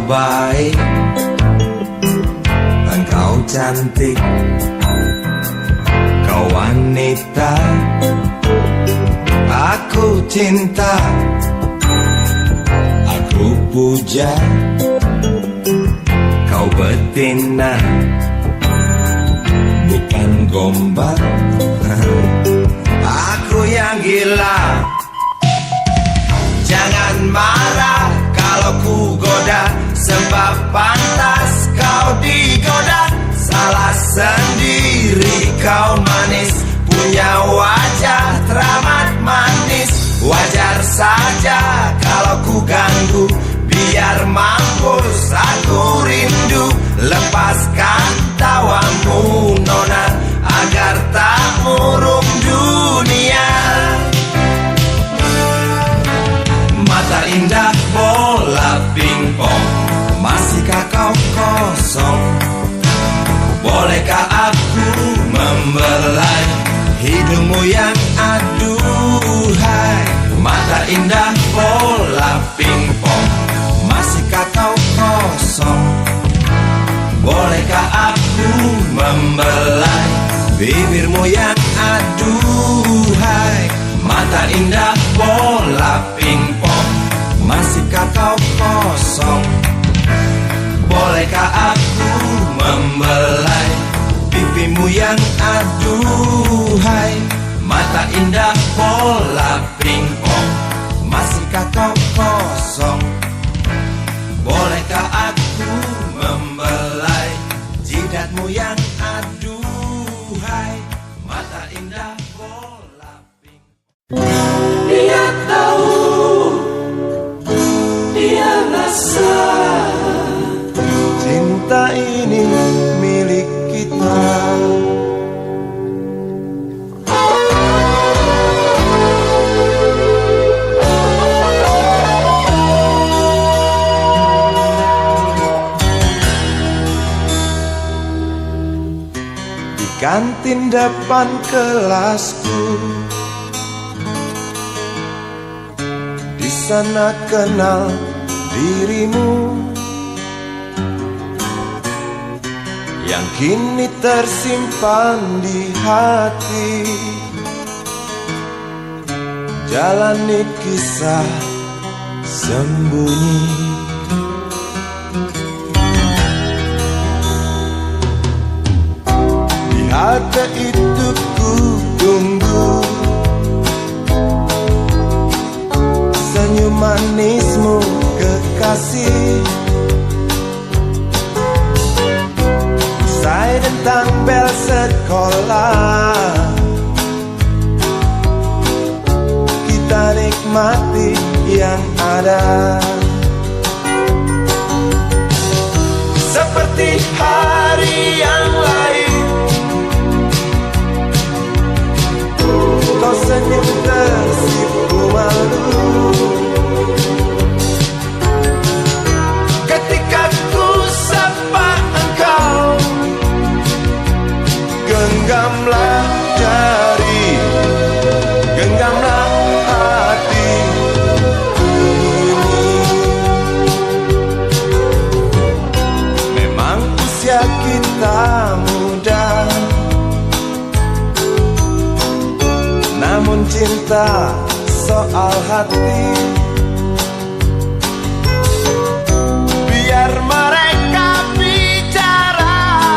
Baik, engkau cantik, kau wanita aku cinta, aku puja. Kau betina, bukan gombal, aku yang gila. Jangan marah kalau ku goda, sebab pantas kau digoda. Salah sendiri kau manis, punya wajah teramat manis. Wajar saja kalau ku ganggu, biar mampus aku rindu. Lepaskan tawamu nona, agar tak murung dunia. Mata indah bola pingpong, masihkah kau kosong? Bolehkah aku membelai hidungmu yang aduhai? Mata indah bola pingpong, masihkah kau kosong? Bolehkah aku membelai bibirmu yang aduhai? Mata indah bola pingpong, masihkah kau kosong? Bolehkah aku membelai pipimu yang aduhai? Mata indah bola pingpong, masihkah kau kosong? Bolehkah aku membelai jidatmu yang aduhai? Mata indah bola pingpong. Dia tahu, dia rasa, cinta ini milik kita. Di kantin depan kelasku, di sana kenal dirimu, yang kini tersimpan di hati. Jalani kisah sembunyi, di halte itu ku tunggu senyum manismu kekasih. Usai tentang bel sekolah, kita nikmati yang ada. Seperti hari yang lain, kau senyum tersipu malu. kita soal hati. Biar mereka bicara,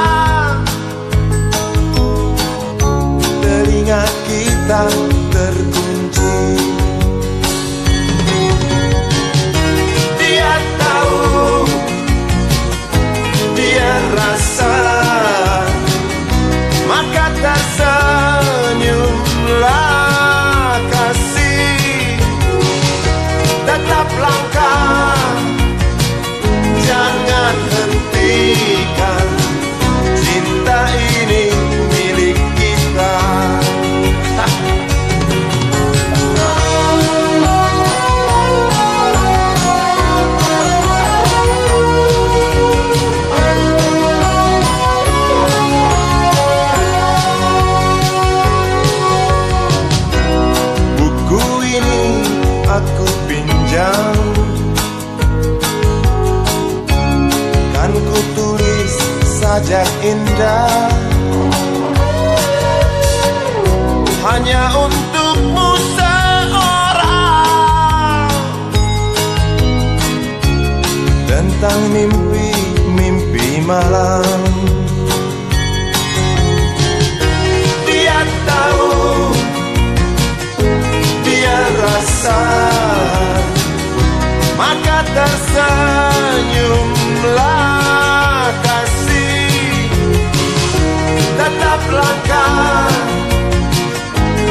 telinga kita terkunci. Dia tahu, dia rasa, maka tersenyumlah kasih. Tetap langkah, jangan hentikan, cinta ini milik kita. Buku ini aku pinjam, kan ku tulis sajak indah, hanya untukmu seorang, tentang mimpi-mimpi malam. Dia tahu, dia rasa, maka tersenyumlah kasih. Tetap langkah,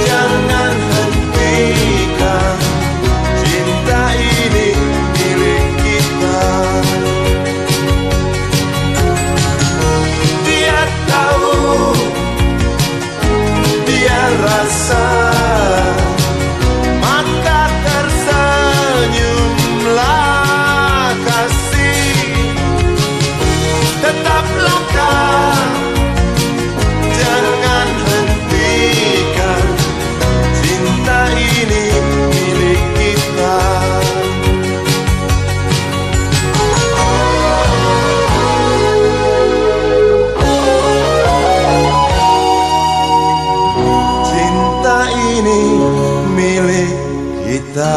jangan hentikan, cinta ini milik kita. Dia tahu, dia rasa, maka tersenyumlah kasih. Tetap langkah, jangan hentikan, cinta ini milik kita. Cinta ini milik kita.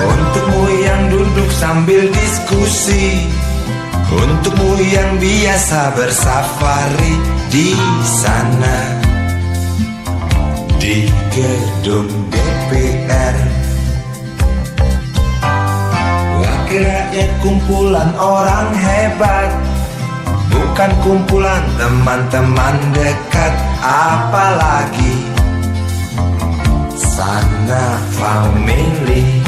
Untukmu yang duduk sambil diskusi, untukmu yang biasa bersafari di sana, di gedung DPR. Wakil rakyat kumpulan orang hebat, bukan kumpulan teman-teman dekat, apalagi sana family.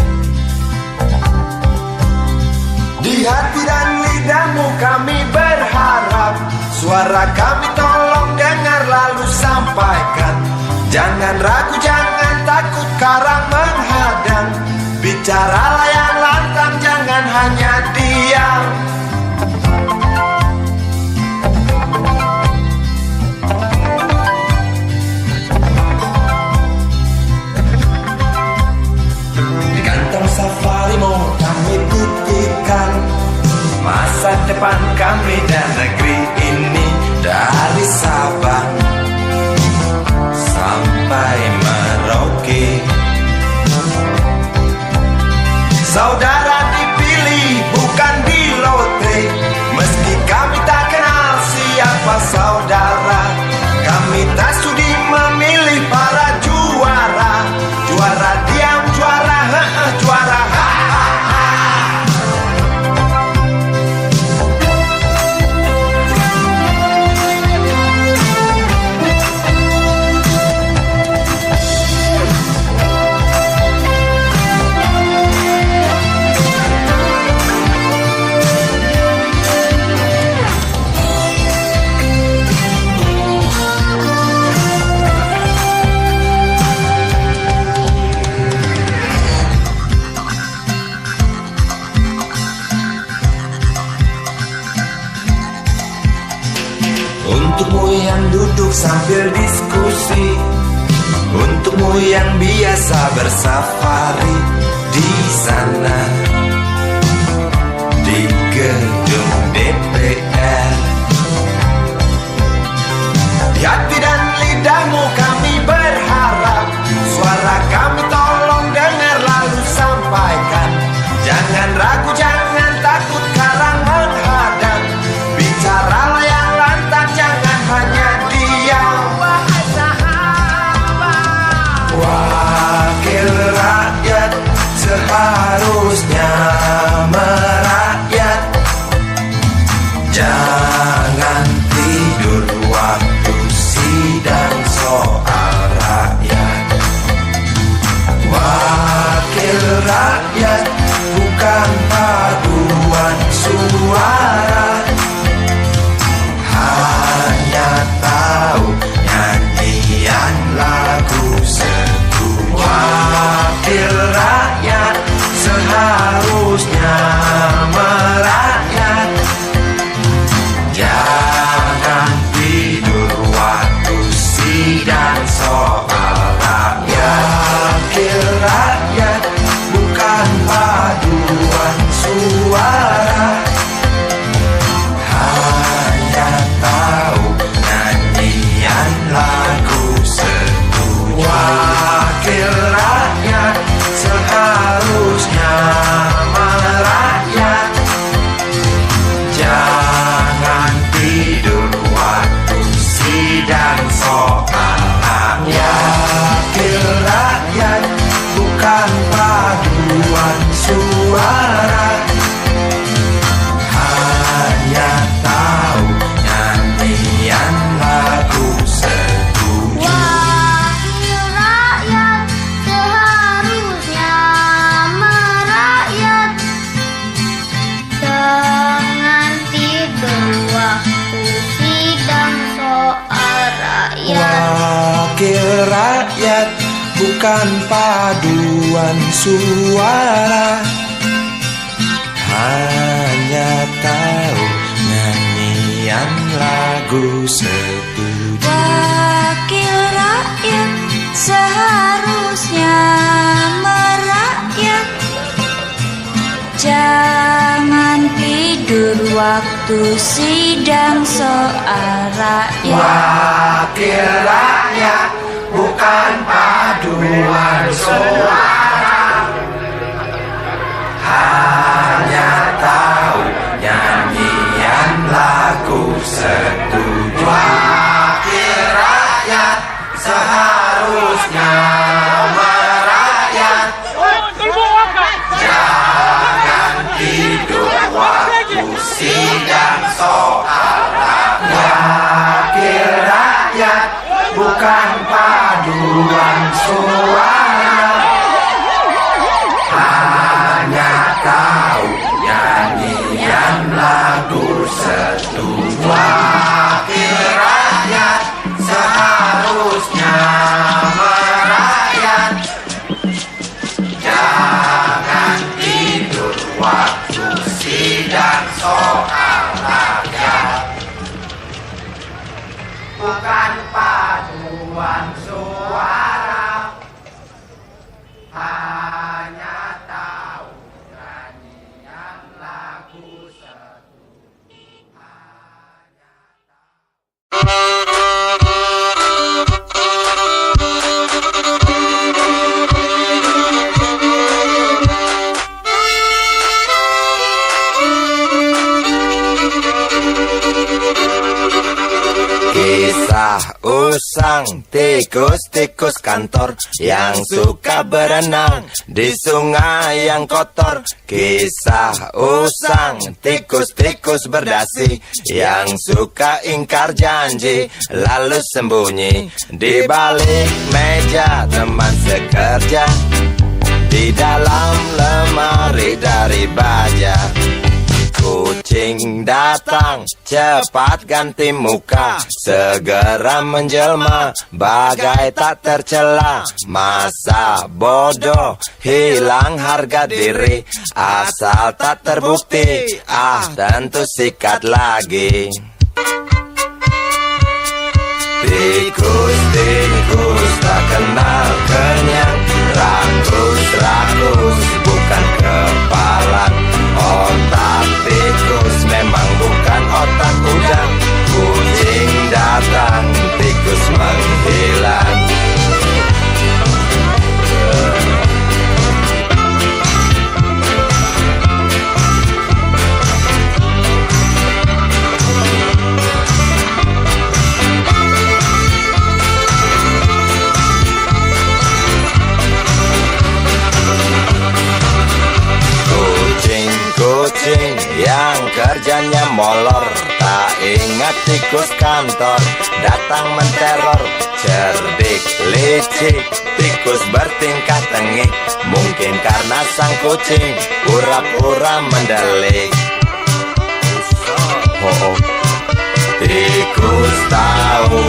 Di hati dan lidahmu kami berharap, suara kami tolong dengar lalu sampaikan. Jangan ragu, jangan takut karang menghadang, bicaralah yang lantang, jangan hanya diam. Di kantong safarimu kami titipkan masa depan kami dan negeri ini, dari Sabang sampai Merauke. Saudara dipilih bukan di lotre, meski kami tak kenal siapa saudara. Kami tak sudi memilih para juara, juara diam, juara juara yang duduk sambil diskusi, untukmu yang biasa bersafari di sana, di gedung DPR. Di hati dan lidahmu kami berharap, suara kami tolong dengar lalu sampaikan. Jangan ragu, jangan takut karang menghadap, bicaralah yang lantang, jangan hanya diam. Wahai sahabat, wakil rakyat seharusnya merakyat. Jangan tidur waktu sidang soal rakyat. Wakil rakyat bukan paduan suara, hanya tahu nyanyian lagu setuju. Wakil rakyat seharusnya merakyat. Jangan tidur waktu sidang soal rakyat. Wakil rakyat bukan paduan suara, hanya tahu nyanyian lagu setuju. Wakil rakyat seharusnya merakyat. Jangan tidur waktu sidang soal rakyat. Wakil rakyat bukan paduan suara, hanya tahu nyanyian lagu setuju. Wakil rakyat seharusnya merakyat. Jangan tidur waktu sidang soal rakyat. Wakil rakyat bukan paduan suara, hanya tahu nyanyian lagu setuju. Wakil rakyat seharusnya merakyat. Jangan tidur waktu sidang soal rakyat. Wakil rakyat bukan paduan suara, hanya tahu nyanyian lagu setuju. Wakil rakyat seharusnya merakyat. Jangan tidur waktu sidang soal rakyat. Wakil rakyat bukan paduan suara, hanya tahu nyanyian lagu setuju. Wakil rakyat seharusnya merakyat. Jangan tidur waktu sidang soal rakyat. Bukan paduan suara, hanya tahu nyanyian lagu setuju. Kisah usang tikus-tikus kantor yang suka berenang di sungai yang kotor. Kisah usang tikus-tikus berdasi yang suka ingkar janji lalu sembunyi di balik meja teman sekerja, di dalam lemari dari baja. Kucing datang, cepat ganti muka, segera menjelma, bagai tak tercela. Masa bodoh, hilang harga diri, asal tak terbukti, tentu sikat lagi. Tikus tak kenal kenyang, rakus bukan kepala. Otak tikus memang bukan otak udang. Kucing datang, tikus menghilang. Kucing yang kerjanya molor, tak ingat tikus kantor, datang menteror. Cerdik, licik, tikus bertingkah tengik, mungkin karena sang kucing pura-pura mendelik. Tikus tahu